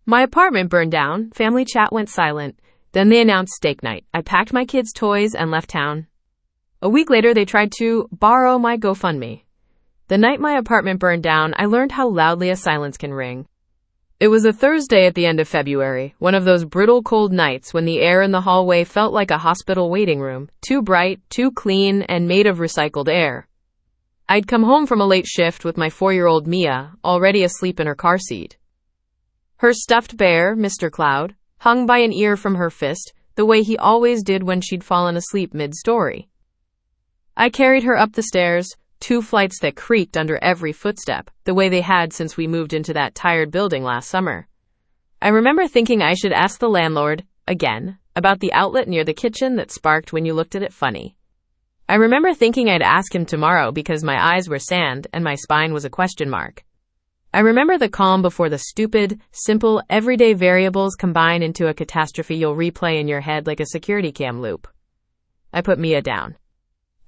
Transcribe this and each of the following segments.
My apartment burned down, family chat went silent, then they announced steak night. I packed my kids' toys and left town. A week later, they tried to borrow my GoFundMe. The night my apartment burned down, I learned how loudly a silence can ring. It was a Thursday at the end of February, one of those brittle cold nights when the air in the hallway felt like a hospital waiting room, too bright, too clean, and made of recycled air. I'd come home from a late shift with my 4-year-old Mia, already asleep in her car seat. Her stuffed bear, Mr. Cloud, hung by an ear from her fist, the way he always did when she'd fallen asleep mid-story. I carried her up the stairs, 2 flights that creaked under every footstep, the way they had since we moved into that tired building last summer. I remember thinking I should ask the landlord, again, about the outlet near the kitchen that sparked when you looked at it funny. I remember thinking I'd ask him tomorrow because my eyes were sand and my spine was a question mark. I remember the calm before the stupid, simple, everyday variables combine into a catastrophe you'll replay in your head like a security cam loop. I put Mia down.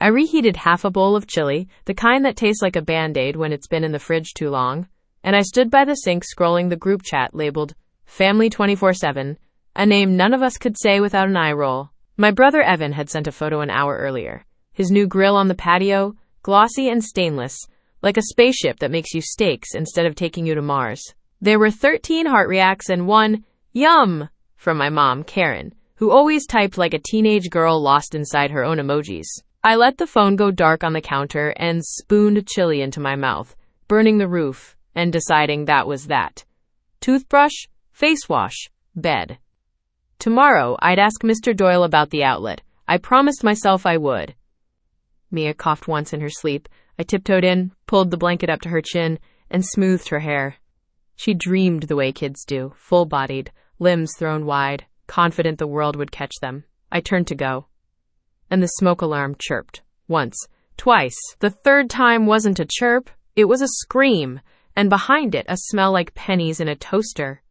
I reheated half a bowl of chili, the kind that tastes like a Band-Aid when it's been in the fridge too long, and I stood by the sink scrolling the group chat labeled Family 24/7, a name none of us could say without an eye roll. My brother Evan had sent a photo an hour earlier. His new grill on the patio, glossy and stainless, like a spaceship that makes you steaks instead of taking you to Mars. There were 13 heart reacts and 1 yum from my mom, Karen, who always typed like a teenage girl lost inside her own emojis. I let the phone go dark on the counter and spooned chili into my mouth, burning the roof and deciding that was that. Toothbrush, face wash, bed. Tomorrow, I'd ask Mr. Doyle about the outlet. I promised myself I would. Mia coughed once in her sleep. I tiptoed in, pulled the blanket up to her chin, and smoothed her hair. She dreamed the way kids do, full-bodied, limbs thrown wide, confident the world would catch them. I turned to go. And the smoke alarm chirped. Once, twice. The third time wasn't a chirp, it was a scream, and behind it a smell like pennies in a toaster.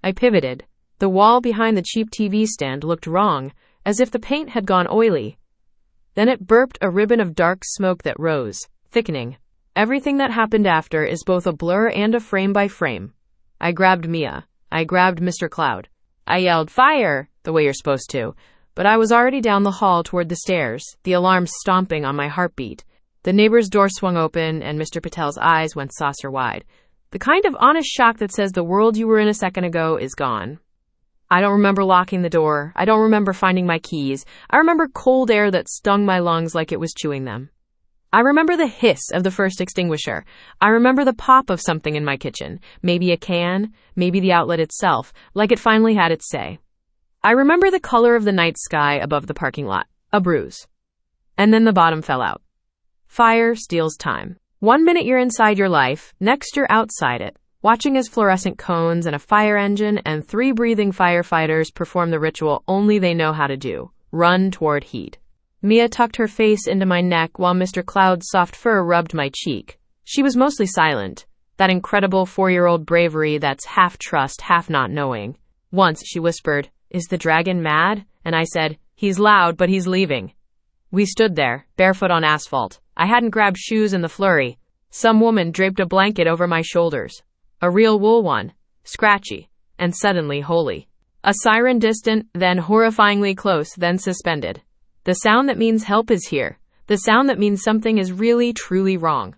I pivoted. The wall behind the cheap TV stand looked wrong, as if the paint had gone oily. Then it burped a ribbon of dark smoke that rose, thickening. Everything that happened after is both a blur and a frame by frame. I grabbed Mia. I grabbed Mr. Cloud. I yelled, "Fire!" the way you're supposed to. But I was already down the hall toward the stairs, the alarm stomping on my heartbeat. The neighbor's door swung open, and Mr. Patel's eyes went saucer-wide. The kind of honest shock that says the world you were in a second ago is gone. I don't remember locking the door. I don't remember finding my keys. I remember cold air that stung my lungs like it was chewing them. I remember the hiss of the first extinguisher. I remember the pop of something in my kitchen. Maybe a can, maybe the outlet itself, like it finally had its say. I remember the color of the night sky above the parking lot. A bruise. And then the bottom fell out. Fire steals time. 1 minute you're inside your life, next you're outside it, watching as fluorescent cones and a fire engine and 3 breathing firefighters perform the ritual only they know how to do. Run toward heat. Mia tucked her face into my neck while Mr. Cloud's soft fur rubbed my cheek. She was mostly silent. That incredible 4-year-old bravery that's half trust, half not knowing. Once she whispered, "Is the dragon mad?" And I said, "He's loud, but he's leaving." We stood there, barefoot on asphalt. I hadn't grabbed shoes in the flurry. Some woman draped a blanket over my shoulders. A real wool one. Scratchy. And suddenly holy. A siren distant, then horrifyingly close, then suspended. The sound that means help is here. The sound that means something is really, truly wrong.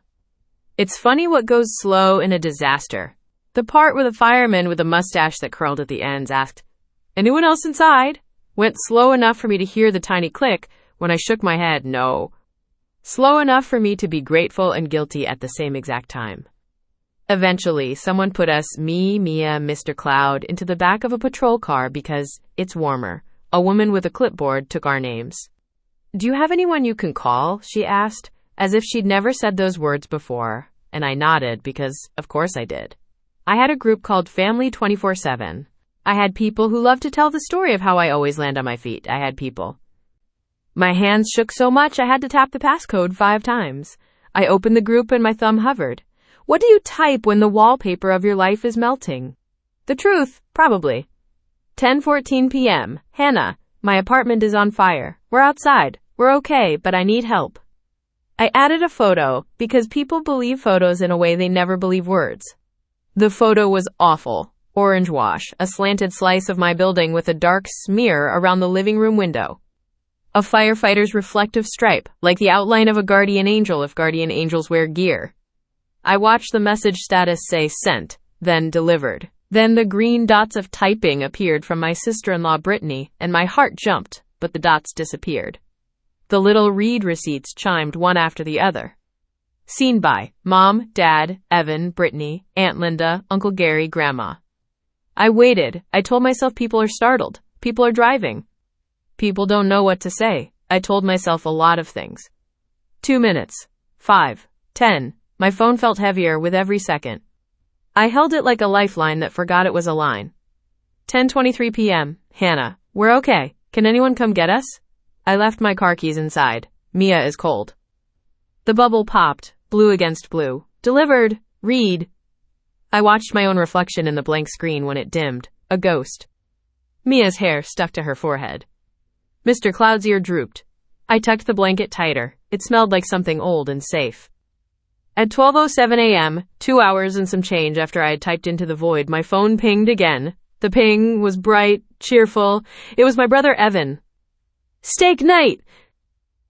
It's funny what goes slow in a disaster. The part where the fireman with a mustache that curled at the ends asked, "Anyone else inside?" went slow enough for me to hear the tiny click when I shook my head, no. Slow enough for me to be grateful and guilty at the same exact time. Eventually, someone put us, me, Mia, Mr. Cloud, into the back of a patrol car because it's warmer. A woman with a clipboard took our names. "Do you have anyone you can call?" she asked, as if she'd never said those words before, and I nodded because, of course I did. I had a group called Family 24/7. I had people who loved to tell the story of how I always land on my feet. I had people. My hands shook so much I had to tap the passcode 5 times. I opened the group and my thumb hovered. What do you type when the wallpaper of your life is melting? The truth, probably. 10:14 p.m. Hannah, my apartment is on fire. We're outside. We're okay, but I need help. I added a photo because people believe photos in a way they never believe words. The photo was awful. orange wash, a slanted slice of my building with a dark smear around the living room window. A firefighter's reflective stripe, like the outline of a guardian angel if guardian angels wear gear. I watched the message status say sent, then delivered. Then the green dots of typing appeared from my sister-in-law Brittany, and my heart jumped, but the dots disappeared. The little read receipts chimed one after the other. Seen by Mom, Dad, Evan, Brittany, Aunt Linda, Uncle Gary, Grandma. I waited. I told myself people are startled. People are driving. People don't know what to say. I told myself a lot of things. 2 minutes. 5. 10. My phone felt heavier with every second. I held it like a lifeline that forgot it was a line. 10:23 p.m. Hannah, we're okay. Can anyone come get us? I left my car keys inside. Mia is cold. The bubble popped, blue against blue. Delivered. Read. I watched my own reflection in the blank screen when it dimmed. A ghost. Mia's hair stuck to her forehead. Mr. Cloud's ear drooped. I tucked the blanket tighter. It smelled like something old and safe. At 12:07 a.m., 2 hours and some change after I had typed into the void, my phone pinged again. The ping was bright, cheerful. It was my brother Evan. Steak night!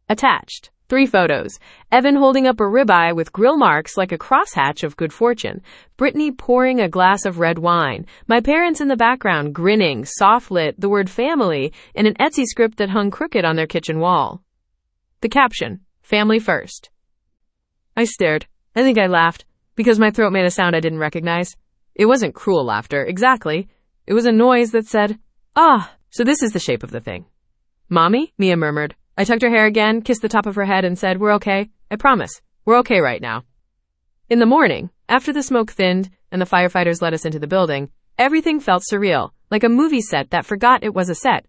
Attached. 3 photos. Evan holding up a ribeye with grill marks like a crosshatch of good fortune. Brittany pouring a glass of red wine. My parents in the background grinning, soft-lit, the word family, in an Etsy script that hung crooked on their kitchen wall. The caption, family first. I stared. I think I laughed, because my throat made a sound I didn't recognize. It wasn't cruel laughter, exactly. It was a noise that said, ah, so this is the shape of the thing. Mommy? Mia murmured. I tucked her hair again, kissed the top of her head, and said, we're okay. I promise. We're okay right now. In the morning, after the smoke thinned and the firefighters let us into the building, everything felt surreal, like a movie set that forgot it was a set.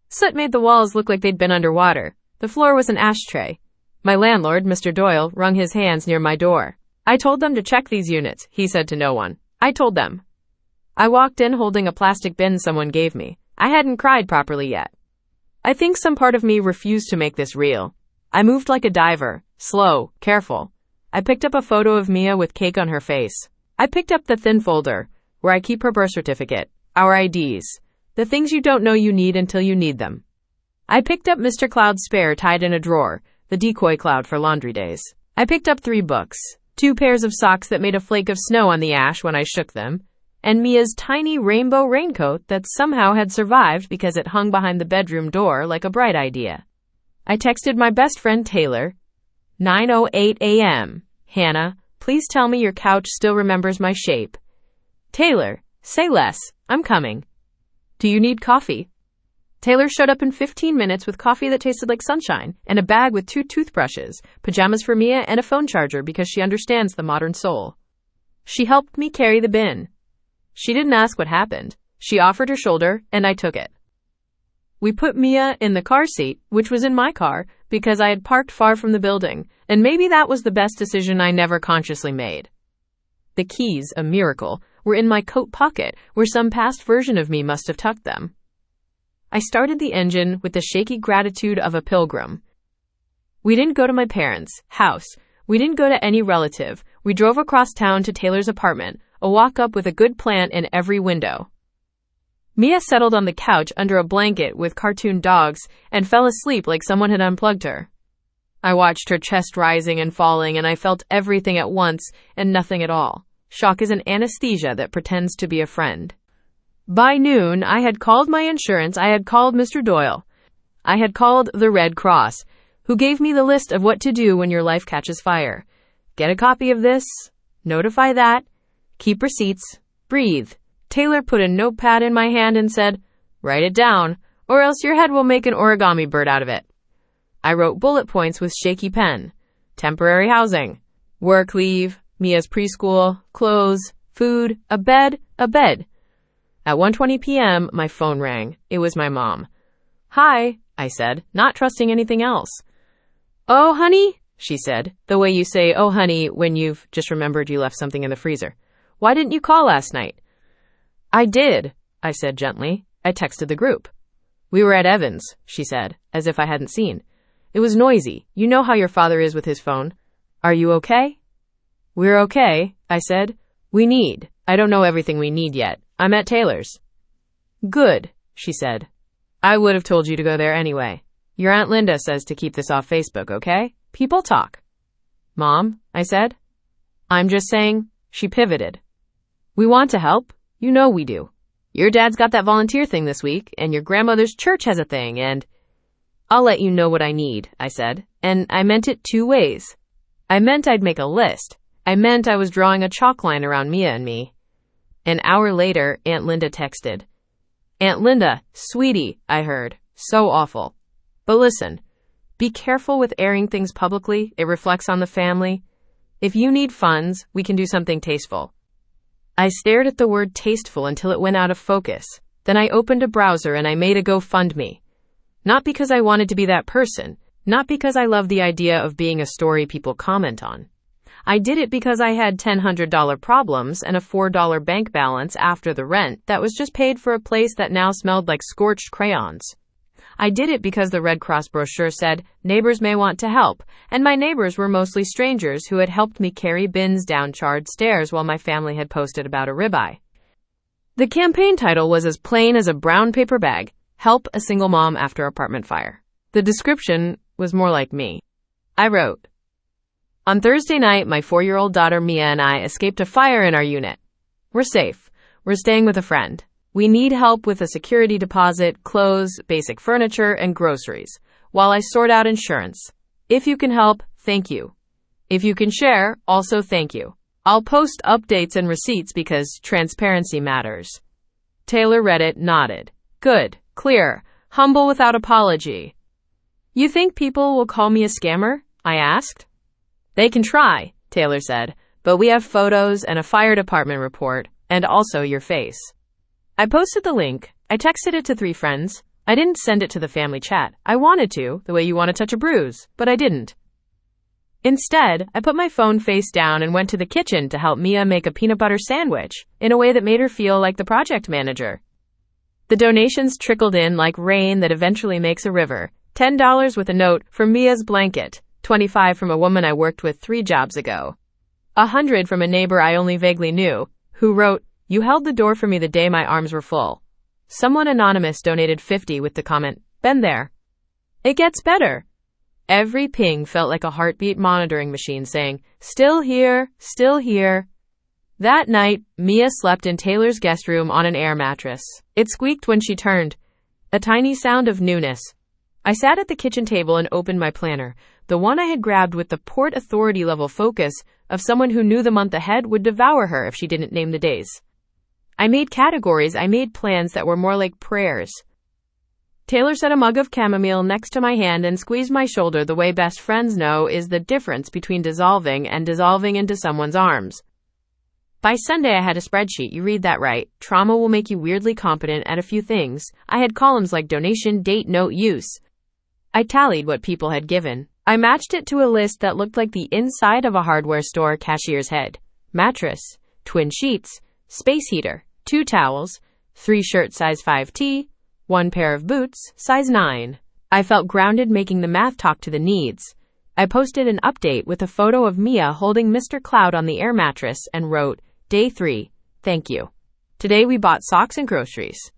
Soot made the walls look like they'd been underwater. The floor was an ashtray. My landlord, Mr. Doyle, wrung his hands near my door. I told them to check these units, he said to no one. I told them. I walked in holding a plastic bin someone gave me. I hadn't cried properly yet. I think some part of me refused to make this real. I moved like a diver, slow, careful. I picked up a photo of Mia with cake on her face. I picked up the thin folder, where I keep her birth certificate, our IDs, the things you don't know you need until you need them. I picked up Mr. Cloud's spare tied in a drawer, the decoy cloud for laundry days. I picked up 3 books, 2 pairs of socks that made a flake of snow on the ash when I shook them, and Mia's tiny rainbow raincoat that somehow had survived because it hung behind the bedroom door like a bright idea. I texted my best friend Taylor, 9:08 a.m. Hannah, please tell me your couch still remembers my shape. Taylor, say less, I'm coming. Do you need coffee? Taylor showed up in 15 minutes with coffee that tasted like sunshine and a bag with 2 toothbrushes, pajamas for Mia, and a phone charger because she understands the modern soul. She helped me carry the bin. She didn't ask what happened. She offered her shoulder, and I took it. We put Mia in the car seat, which was in my car, because I had parked far from the building, and maybe that was the best decision I never consciously made. The keys, a miracle, were in my coat pocket, where some past version of me must have tucked them. I started the engine with the shaky gratitude of a pilgrim. We didn't go to my parents' house. We didn't go to any relative. We drove across town to Taylor's apartment, a walk-up with a good plant in every window. Mia settled on the couch under a blanket with cartoon dogs and fell asleep like someone had unplugged her. I watched her chest rising and falling, and I felt everything at once and nothing at all. Shock is an anesthesia that pretends to be a friend. By noon, I had called my insurance. I had called Mr. Doyle. I had called the Red Cross, who gave me the list of what to do when your life catches fire. Get a copy of this. Notify that. Keep receipts. Breathe. Taylor put a notepad in my hand and said, write it down, or else your head will make an origami bird out of it. I wrote bullet points with shaky pen. Temporary housing. Work leave. Mia's preschool. Clothes. Food. A bed. A bed. At 1:20 p.m., my phone rang. It was my mom. Hi, I said, not trusting anything else. Oh, honey, she said, the way you say, oh, honey, when you've just remembered you left something in the freezer. Why didn't you call last night? I did, I said gently. I texted the group. We were at Evan's, she said, as if I hadn't seen. It was noisy. You know how your father is with his phone. Are you okay? We're okay, I said. I don't know everything we need yet. I'm at Taylor's. Good, she said. I would have told you to go there anyway. Your Aunt Linda says to keep this off Facebook, okay? People talk. Mom, I said. I'm just saying, she pivoted. We want to help. You know we do. Your dad's got that volunteer thing this week, and your grandmother's church has a thing, and I'll let you know what I need, I said. And I meant it 2 ways. I meant I'd make a list. I meant I was drawing a chalk line around Mia and me. An hour later, Aunt Linda texted. Aunt Linda, sweetie, I heard. So awful. But listen, be careful with airing things publicly. It reflects on the family. If you need funds, we can do something tasteful. I stared at the word tasteful until it went out of focus. Then I opened a browser and I made a GoFundMe. Not because I wanted to be that person. Not because I love the idea of being a story people comment on. I did it because I had $1,000 problems and a $4 bank balance after the rent that was just paid for a place that now smelled like scorched crayons. I did it because the Red Cross brochure said neighbors may want to help, and my neighbors were mostly strangers who had helped me carry bins down charred stairs while my family had posted about a ribeye. The campaign title was as plain as a brown paper bag, Help a Single Mom After Apartment Fire. The description was more like me. I wrote, on Thursday night, my 4-year-old daughter Mia and I escaped a fire in our unit. We're safe. We're staying with a friend. We need help with a security deposit, clothes, basic furniture, and groceries, while I sort out insurance. If you can help, thank you. If you can share, also thank you. I'll post updates and receipts because transparency matters. Taylor read it, nodded. Good, clear, humble without apology. You think people will call me a scammer? I asked. They can try, Taylor said, but we have photos and a fire department report, and also your face. I posted the link. I texted it to 3 friends. I didn't send it to the family chat. I wanted to, the way you want to touch a bruise, but I didn't. Instead, I put my phone face down and went to the kitchen to help Mia make a peanut butter sandwich in a way that made her feel like the project manager. The donations trickled in like rain that eventually makes a river. $10 with a note for Mia's blanket. $25 from a woman I worked with 3 jobs ago. $100 from a neighbor I only vaguely knew, who wrote, you held the door for me the day my arms were full. Someone anonymous donated $50 with the comment, been there. It gets better. Every ping felt like a heartbeat monitoring machine saying, still here, still here. That night, Mia slept in Taylor's guest room on an air mattress. It squeaked when she turned. A tiny sound of newness. I sat at the kitchen table and opened my planner, the one I had grabbed with the Port Authority level focus of someone who knew the month ahead would devour her if she didn't name the days. I made categories, I made plans that were more like prayers. Taylor set a mug of chamomile next to my hand and squeezed my shoulder the way best friends know is the difference between dissolving and dissolving into someone's arms. By Sunday, I had a spreadsheet. You read that right. Trauma will make you weirdly competent at a few things. I had columns like donation, date, note, use. I tallied what people had given. I matched it to a list that looked like the inside of a hardware store cashier's head. Mattress, twin sheets, space heater, 2 towels, 3 shirts size 5T, 1 pair of boots, size 9. I felt grounded making the math talk to the needs. I posted an update with a photo of Mia holding Mr. Cloud on the air mattress and wrote, Day 3, thank you. Today we bought socks and groceries.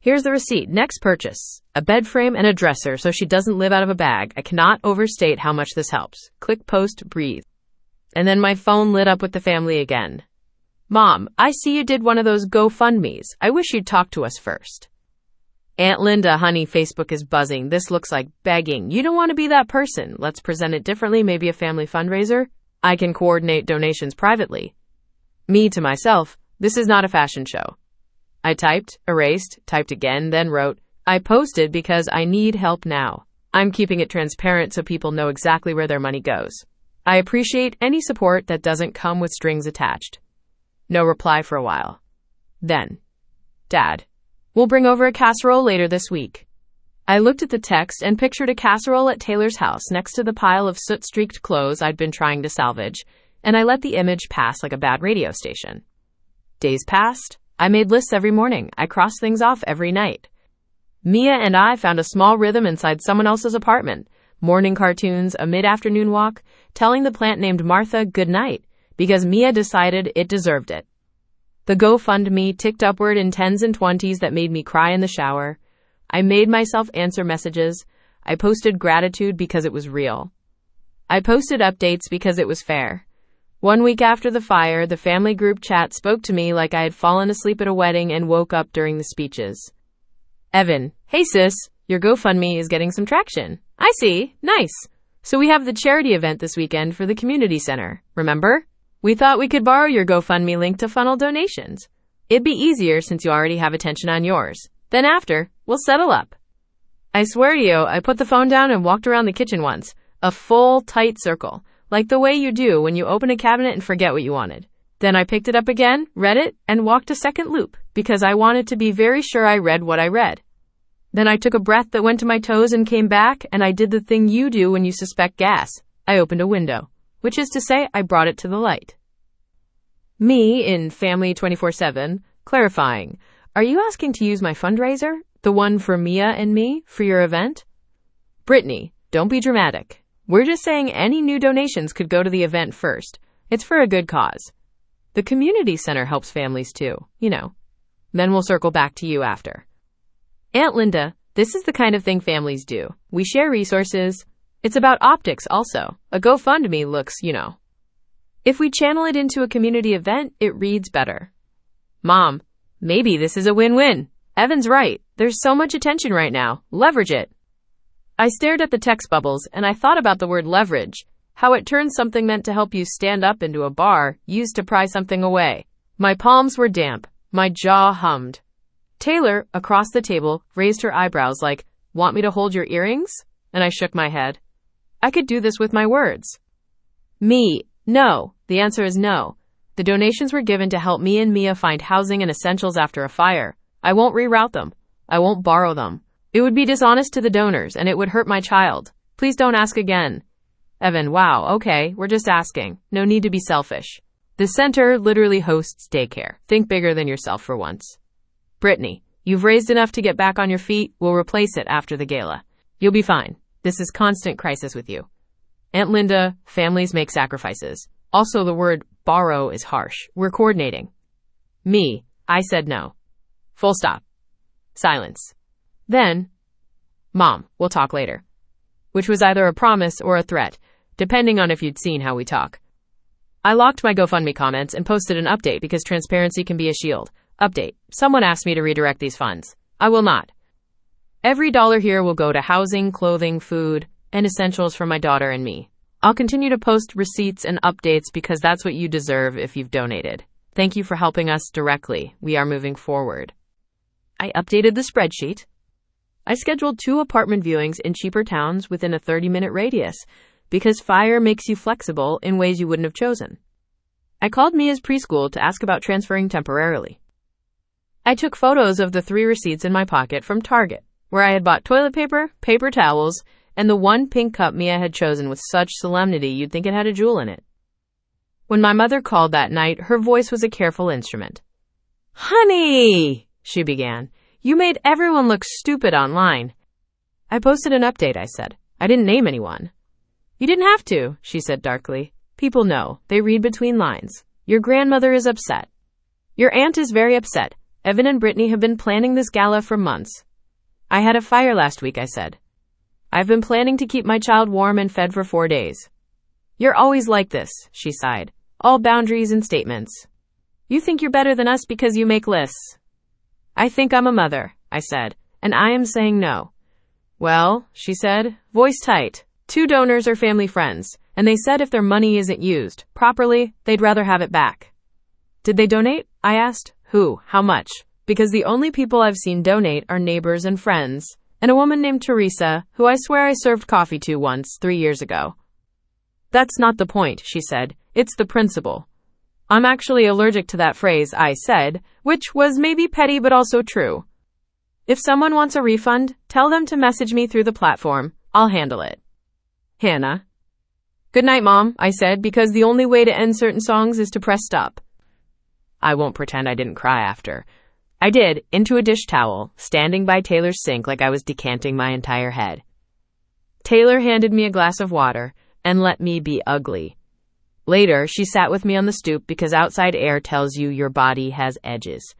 Here's the receipt. Next purchase. A bed frame and a dresser so she doesn't live out of a bag. I cannot overstate how much this helps. Click post, breathe. And then my phone lit up with the family again. Mom, I see you did one of those GoFundMes. I wish you'd talk to us first. Aunt Linda, honey, Facebook is buzzing. This looks like begging. You don't want to be that person. Let's present it differently. Maybe a family fundraiser. I can coordinate donations privately. Me to myself. This is not a fashion show. I typed, erased, typed again, then wrote, I posted because I need help now. I'm keeping it transparent so people know exactly where their money goes. I appreciate any support that doesn't come with strings attached. No reply for a while. Then, Dad, we'll bring over a casserole later this week. I looked at the text and pictured a casserole at Taylor's house next to the pile of soot-streaked clothes I'd been trying to salvage, and I let the image pass like a bad radio station. Days passed. I made lists every morning. I crossed things off every night. Mia and I found a small rhythm inside someone else's apartment. Morning cartoons, a mid-afternoon walk, telling the plant named Martha good night, because Mia decided it deserved it. The GoFundMe ticked upward in 10s and 20s that made me cry in the shower. I made myself answer messages. I posted gratitude because it was real. I posted updates because it was fair. 1 week after the fire, the family group chat spoke to me like I had fallen asleep at a wedding and woke up during the speeches. Evan, hey sis, your GoFundMe is getting some traction. I see. Nice. So we have the charity event this weekend for the community center. Remember? We thought we could borrow your GoFundMe link to funnel donations. It'd be easier since you already have attention on yours. Then after, we'll settle up. I swear to you, I put the phone down and walked around the kitchen once. A full, tight circle. Like the way you do when you open a cabinet and forget what you wanted. Then I picked it up again, read it, and walked a second loop, because I wanted to be very sure I read what I read. Then I took a breath that went to my toes and came back, and I did the thing you do when you suspect gas. I opened a window, which is to say I brought it to the light. Me in Family 24/7, clarifying, are you asking to use my fundraiser, the one for Mia and me, for your event? Brittany, don't be dramatic. We're just saying any new donations could go to the event first. It's for a good cause. The community center helps families too, you know. Then we'll circle back to you after. Aunt Linda, this is the kind of thing families do. We share resources. It's about optics also. A GoFundMe looks, you know. If we channel it into a community event, it reads better. Mom, maybe this is a win-win. Evan's right. There's so much attention right now. Leverage it. I stared at the text bubbles and I thought about the word leverage, how it turns something meant to help you stand up into a bar used to pry something away. My palms were damp. My jaw hummed. Taylor, across the table, raised her eyebrows like, want me to hold your earrings? And I shook my head. I could do this with my words. Me, no. The answer is no. The donations were given to help me and Mia find housing and essentials after a fire. I won't reroute them. I won't borrow them. It would be dishonest to the donors, and it would hurt my child. Please don't ask again. Evan, wow, okay, we're just asking. No need to be selfish. The center literally hosts daycare. Think bigger than yourself for once. Brittany, you've raised enough to get back on your feet. We'll replace it after the gala. You'll be fine. This is constant crisis with you. Aunt Linda, families make sacrifices. Also, the word borrow is harsh. We're coordinating. Me, I said no. Full stop. Silence. Then, Mom, we'll talk later. Which was either a promise or a threat, depending on if you'd seen how we talk. I locked my GoFundMe comments and posted an update because transparency can be a shield. Update. Someone asked me to redirect these funds. I will not. Every dollar here will go to housing, clothing, food, and essentials for my daughter and me. I'll continue to post receipts and updates because that's what you deserve if you've donated. Thank you for helping us directly. We are moving forward. I updated the spreadsheet. I scheduled 2 apartment viewings in cheaper towns within a 30-minute radius because fire makes you flexible in ways you wouldn't have chosen. I called Mia's preschool to ask about transferring temporarily. I took photos of the 3 receipts in my pocket from Target, where I had bought toilet paper, paper towels, and the one pink cup Mia had chosen with such solemnity you'd think it had a jewel in it. When my mother called that night, her voice was a careful instrument. Honey, she began. You made everyone look stupid online. I posted an update, I said. I didn't name anyone. You didn't have to, she said darkly. People know. They read between lines. Your grandmother is upset. Your aunt is very upset. Evan and Brittany have been planning this gala for months. I had a fire last week, I said. I've been planning to keep my child warm and fed for 4 days. You're always like this, she sighed. All boundaries and statements. You think you're better than us because you make lists. I think I'm a mother, I said, and I am saying no. Well, she said, voice tight. 2 donors are family friends, and they said if their money isn't used properly, they'd rather have it back. Did they donate? I asked. Who? How much? Because the only people I've seen donate are neighbors and friends, and a woman named Teresa, who I swear I served coffee to once 3 years ago. That's not the point, she said. It's the principle. I'm actually allergic to that phrase, I said, which was maybe petty but also true. If someone wants a refund, tell them to message me through the platform. I'll handle it. Hannah. Good night, Mom, I said, because the only way to end certain songs is to press stop. I won't pretend I didn't cry after. I did, into a dish towel, standing by Taylor's sink like I was decanting my entire head. Taylor handed me a glass of water and let me be ugly. Later, she sat with me on the stoop because outside air tells you your body has edges.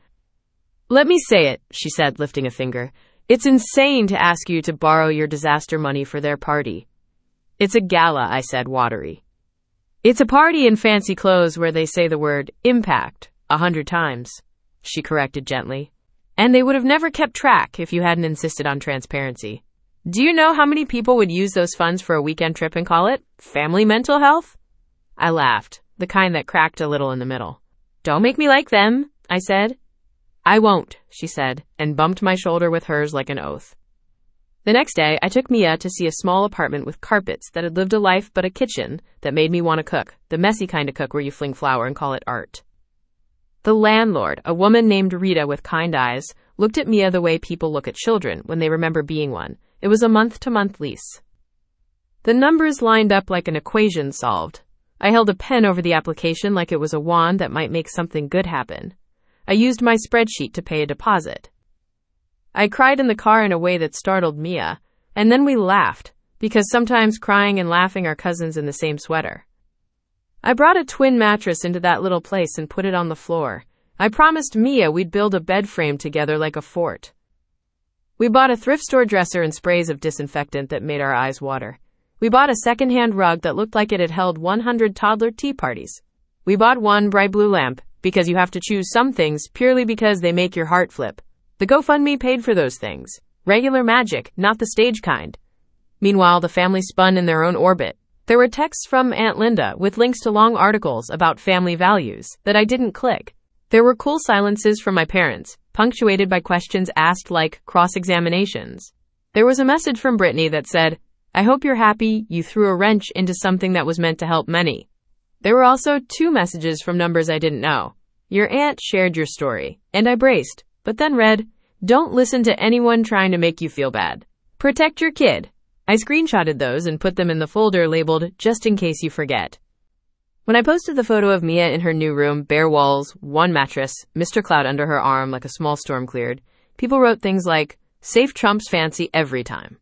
"Let me say it," she said, lifting a finger. "It's insane to ask you to borrow your disaster money for their party." "It's a gala," I said, watery. "It's a party in fancy clothes where they say the word impact 100 times, she corrected gently. "And they would have never kept track if you hadn't insisted on transparency. Do you know how many people would use those funds for a weekend trip and call it family mental health?" I laughed, the kind that cracked a little in the middle. "Don't make me like them," I said. "I won't," she said, and bumped my shoulder with hers like an oath. The next day, I took Mia to see a small apartment with carpets that had lived a life but a kitchen that made me want to cook, the messy kind of cook where you fling flour and call it art. The landlord, a woman named Rita with kind eyes, looked at Mia the way people look at children when they remember being one. It was a month-to-month lease. The numbers lined up like an equation solved. I held a pen over the application like it was a wand that might make something good happen. I used my spreadsheet to pay a deposit. I cried in the car in a way that startled Mia, and then we laughed, because sometimes crying and laughing are cousins in the same sweater. I brought a twin mattress into that little place and put it on the floor. I promised Mia we'd build a bed frame together like a fort. We bought a thrift store dresser and sprays of disinfectant that made our eyes water. We bought a secondhand rug that looked like it had held 100 toddler tea parties. We bought one bright blue lamp, because you have to choose some things purely because they make your heart flip. The GoFundMe paid for those things. Regular magic, not the stage kind. Meanwhile, the family spun in their own orbit. There were texts from Aunt Linda with links to long articles about family values that I didn't click. There were cool silences from my parents, punctuated by questions asked like cross-examinations. There was a message from Brittany that said, "I hope you're happy you threw a wrench into something that was meant to help many." There were also 2 messages from numbers I didn't know. "Your aunt shared your story," and I braced, but then read, "Don't listen to anyone trying to make you feel bad. Protect your kid." I screenshotted those and put them in the folder labeled, "Just in case you forget." When I posted the photo of Mia in her new room, bare walls, 1 mattress, Mr. Cloud under her arm like a small storm cleared, people wrote things like, "Safe trumps fancy every time."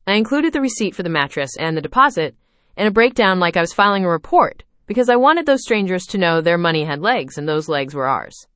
I included the receipt for the mattress and the deposit, and a breakdown like I was filing a report, because I wanted those strangers to know their money had legs and those legs were ours.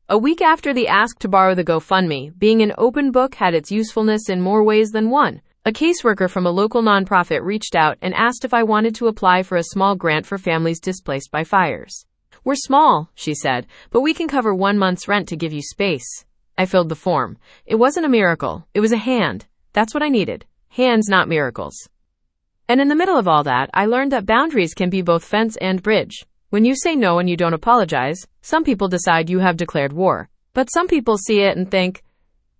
A week after the ask to borrow the GoFundMe, being an open book had its usefulness in more ways than one. A caseworker from a local nonprofit reached out and asked if I wanted to apply for a small grant for families displaced by fires. "We're small," she said, "but we can cover 1 month's rent to give you space." I filled the form. It wasn't a miracle. It was a hand. That's what I needed. Hands, not miracles. And in the middle of all that, I learned that boundaries can be both fence and bridge. When you say no and you don't apologize, some people decide you have declared war. But some people see it and think,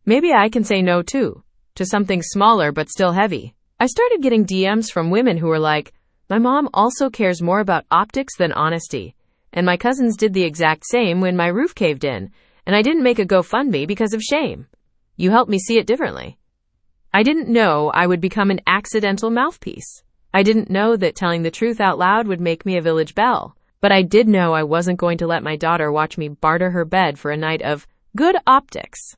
maybe I can say no too, to something smaller but still heavy. I started getting DMs from women who were like, "My mom also cares more about optics than honesty. And my cousins did the exact same when my roof caved in, and I didn't make a GoFundMe because of shame. You helped me see it differently." I didn't know I would become an accidental mouthpiece. I didn't know that telling the truth out loud would make me a village belle. But I did know I wasn't going to let my daughter watch me barter her bed for a night of good optics.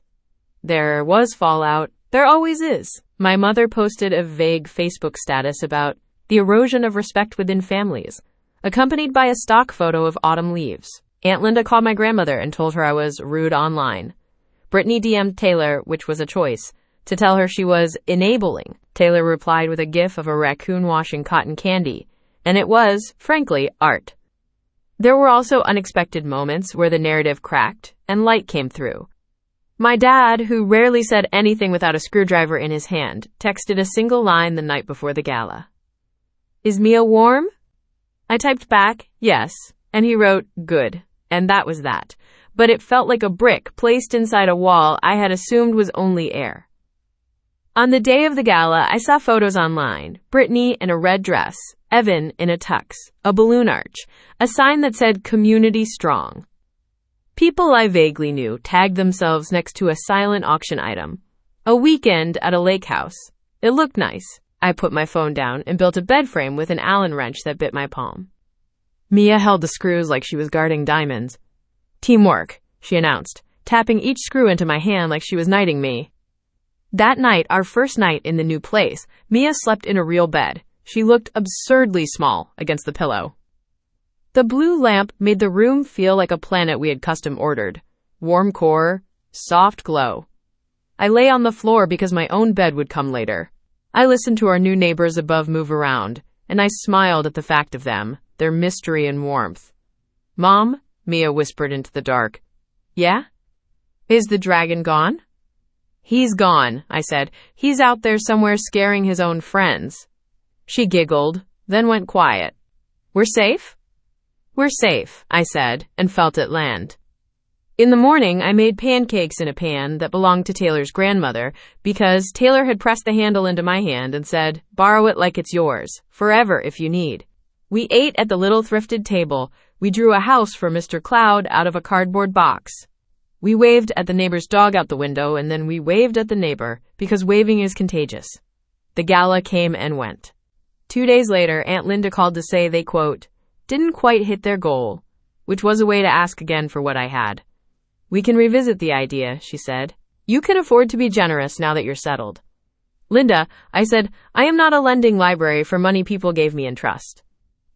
There was fallout. There always is. My mother posted a vague Facebook status about the erosion of respect within families, accompanied by a stock photo of autumn leaves. Aunt Linda called my grandmother and told her I was rude online. Brittany DM'd Taylor, which was a choice, to tell her she was enabling. Taylor replied with a gif of a raccoon washing cotton candy, and it was, frankly, art. There were also unexpected moments where the narrative cracked and light came through. My dad, who rarely said anything without a screwdriver in his hand, texted a single line the night before the gala. "Is Mia warm?" I typed back, "Yes," and he wrote, "Good," and that was that. But it felt like a brick placed inside a wall I had assumed was only air. On the day of the gala, I saw photos online. Brittany in a red dress, Evan in a tux, a balloon arch, a sign that said "Community Strong." People I vaguely knew tagged themselves next to a silent auction item. A weekend at a lake house. It looked nice. I put my phone down and built a bed frame with an Allen wrench that bit my palm. Mia held the screws like she was guarding diamonds. "Teamwork," she announced, tapping each screw into my hand like she was knighting me. That night, our first night in the new place, Mia slept in a real bed. She looked absurdly small against the pillow. The blue lamp made the room feel like a planet we had custom ordered. Warm core, soft glow. I lay on the floor because my own bed would come later. I listened to our new neighbors above move around, and I smiled at the fact of them, their mystery and warmth. "Mom," Mia whispered into the dark. "Yeah? Is the dragon gone?" "He's gone," I said. "He's out there somewhere scaring his own friends." She giggled, then went quiet. "We're safe?" "We're safe," I said, and felt it land. In the morning, I made pancakes in a pan that belonged to Taylor's grandmother because Taylor had pressed the handle into my hand and said, "Borrow it like it's yours, forever if you need." We ate at the little thrifted table. We drew a house for Mr. Cloud out of a cardboard box. We waved at the neighbor's dog out the window, and then we waved at the neighbor because waving is contagious. The gala came and went. 2 days later, Aunt Linda called to say they, quote, didn't quite hit their goal, which was a way to ask again for what I had. "We can revisit the idea," she said. "You can afford to be generous now that you're settled." "Linda," I said, "I am not a lending library for money people gave me in trust.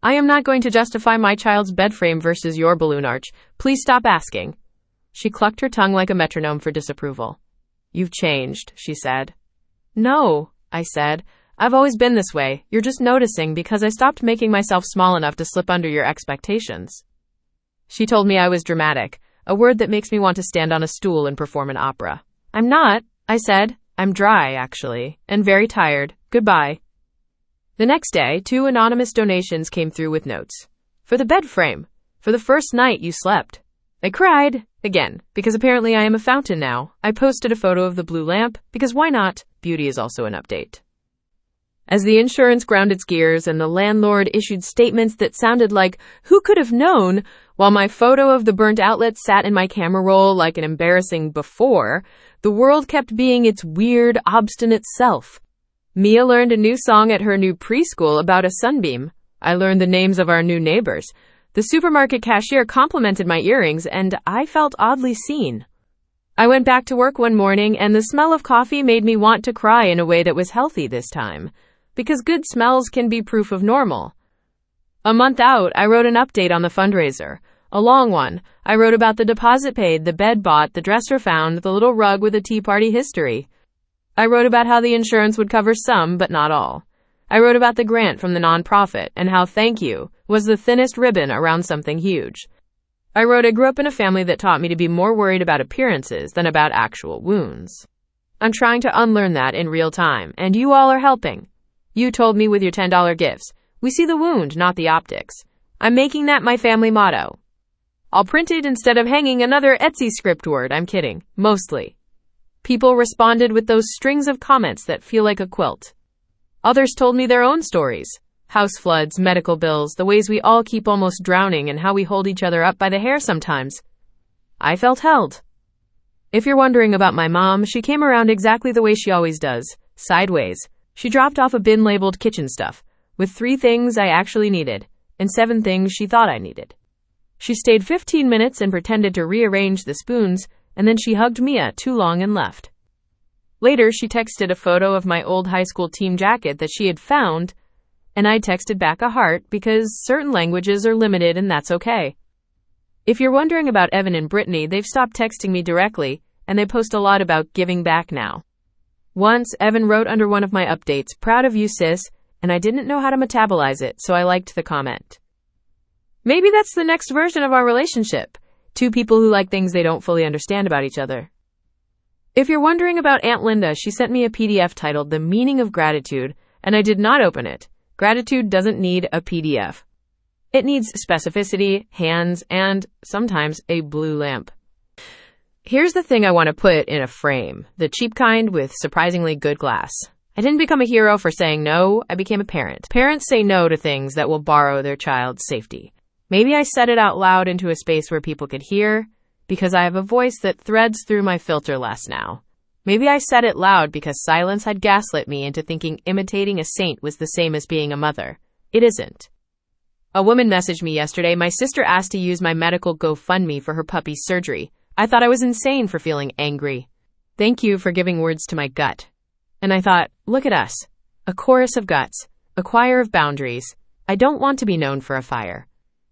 I am not going to justify my child's bed frame versus your balloon arch. Please stop asking." She clucked her tongue like a metronome for disapproval. "You've changed," she said. "No," I said. "I've always been this way. You're just noticing because I stopped making myself small enough to slip under your expectations." She told me I was dramatic, a word that makes me want to stand on a stool and perform an opera. "I'm not," I said. "I'm dry, actually, and very tired. Goodbye." The next day, 2 anonymous donations came through with notes. "For the bed frame. For the first night you slept." I cried, again, because apparently I am a fountain now. I posted a photo of the blue lamp, because why not? Beauty is also an update. As the insurance ground its gears and the landlord issued statements that sounded like, "Who could have known?" while my photo of the burnt outlet sat in my camera roll like an embarrassing before, the world kept being its weird, obstinate self. Mia learned a new song at her new preschool about a sunbeam. I learned the names of our new neighbors. The supermarket cashier complimented my earrings, and I felt oddly seen. I went back to work one morning, and the smell of coffee made me want to cry in a way that was healthy this time, because good smells can be proof of normal. A month out, I wrote an update on the fundraiser. A long one. I wrote about the deposit paid, the bed bought, the dresser found, the little rug with a tea party history. I wrote about how the insurance would cover some, but not all. I wrote about the grant from the nonprofit and how thank you was the thinnest ribbon around something huge. I wrote I grew up in a family that taught me to be more worried about appearances than about actual wounds. I'm trying to unlearn that in real time, and you all are helping. You told me with your $10 gifts, we see the wound, not the optics. I'm making that my family motto. I'll print it instead of hanging another Etsy script word. I'm kidding. Mostly. People responded with those strings of comments that feel like a quilt. Others told me their own stories. House floods, medical bills, the ways we all keep almost drowning, and how we hold each other up by the hair sometimes. I felt held. If you're wondering about my mom, she came around exactly the way she always does. Sideways. She dropped off a bin labeled kitchen stuff, with 3 things I actually needed, and 7 things she thought I needed. She stayed 15 minutes and pretended to rearrange the spoons, and then she hugged Mia too long and left. Later, she texted a photo of my old high school team jacket that she had found, and I texted back a heart because certain languages are limited and that's okay. If you're wondering about Evan and Brittany, they've stopped texting me directly, and they post a lot about giving back now. Once, Evan wrote under one of my updates, "Proud of you, sis," and I didn't know how to metabolize it, so I liked the comment. Maybe that's the next version of our relationship. 2 people who like things they don't fully understand about each other. If you're wondering about Aunt Linda, she sent me a PDF titled The Meaning of Gratitude, and I did not open it. Gratitude doesn't need a PDF. It needs specificity, hands, and sometimes a blue lamp. Here's the thing I want to put in a frame, the cheap kind with surprisingly good glass. I didn't become a hero for saying no, I became a parent. Parents say no to things that will borrow their child's safety. Maybe I said it out loud into a space where people could hear, because I have a voice that threads through my filter less now. Maybe I said it loud because silence had gaslit me into thinking imitating a saint was the same as being a mother. It isn't. A woman messaged me yesterday. My sister asked to use my medical GoFundMe for her puppy's surgery. I thought I was insane for feeling angry. Thank you for giving words to my gut. And I thought, look at us. A chorus of guts. A choir of boundaries. I don't want to be known for a fire.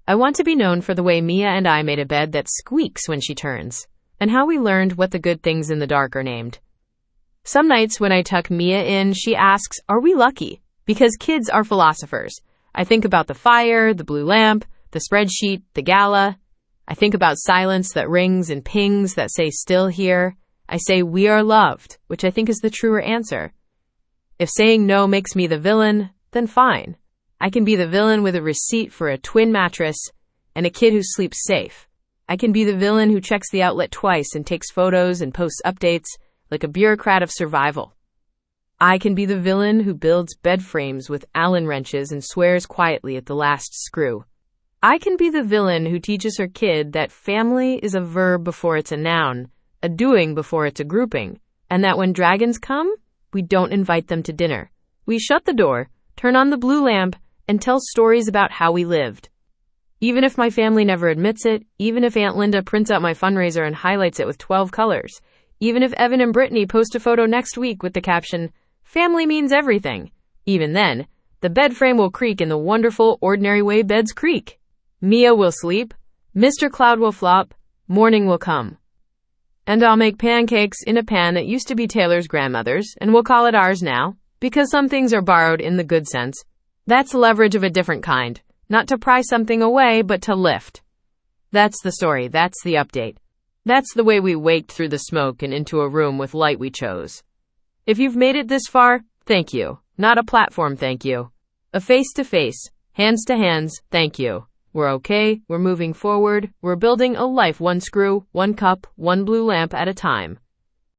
I want to be known for the way Mia and I made a bed that squeaks when she turns, and how we learned what the good things in the dark are named. Some nights when I tuck Mia in, she asks, "Are we lucky?" Because kids are philosophers. I think about the fire, the blue lamp, the spreadsheet, the gala. I think about silence that rings and pings that say still here. I say we are loved, which I think is the truer answer. If saying no makes me the villain, then fine. I can be the villain with a receipt for a twin mattress and a kid who sleeps safe. I can be the villain who checks the outlet twice and takes photos and posts updates like a bureaucrat of survival. I can be the villain who builds bed frames with Allen wrenches and swears quietly at the last screw. I can be the villain who teaches her kid that family is a verb before it's a noun, a doing before it's a grouping, and that when dragons come, we don't invite them to dinner. We shut the door, turn on the blue lamp, and tell stories about how we lived. Even if my family never admits it, even if Aunt Linda prints out my fundraiser and highlights it with 12 colors, even if Evan and Brittany post a photo next week with the caption, "Family means everything," even then, the bed frame will creak in the wonderful, ordinary way beds creak. Mia will sleep, Mr. Cloud will flop, morning will come. And I'll make pancakes in a pan that used to be Taylor's grandmother's, and we'll call it ours now, because some things are borrowed in the good sense. That's leverage of a different kind. Not to pry something away, but to lift. That's the story. That's the update. That's the way we waked through the smoke and into a room with light we chose. If you've made it this far, thank you. Not a platform, thank you. A face-to-face, hands-to-hands, thank you. We're okay. We're moving forward. We're building a life one screw, one cup, one blue lamp at a time.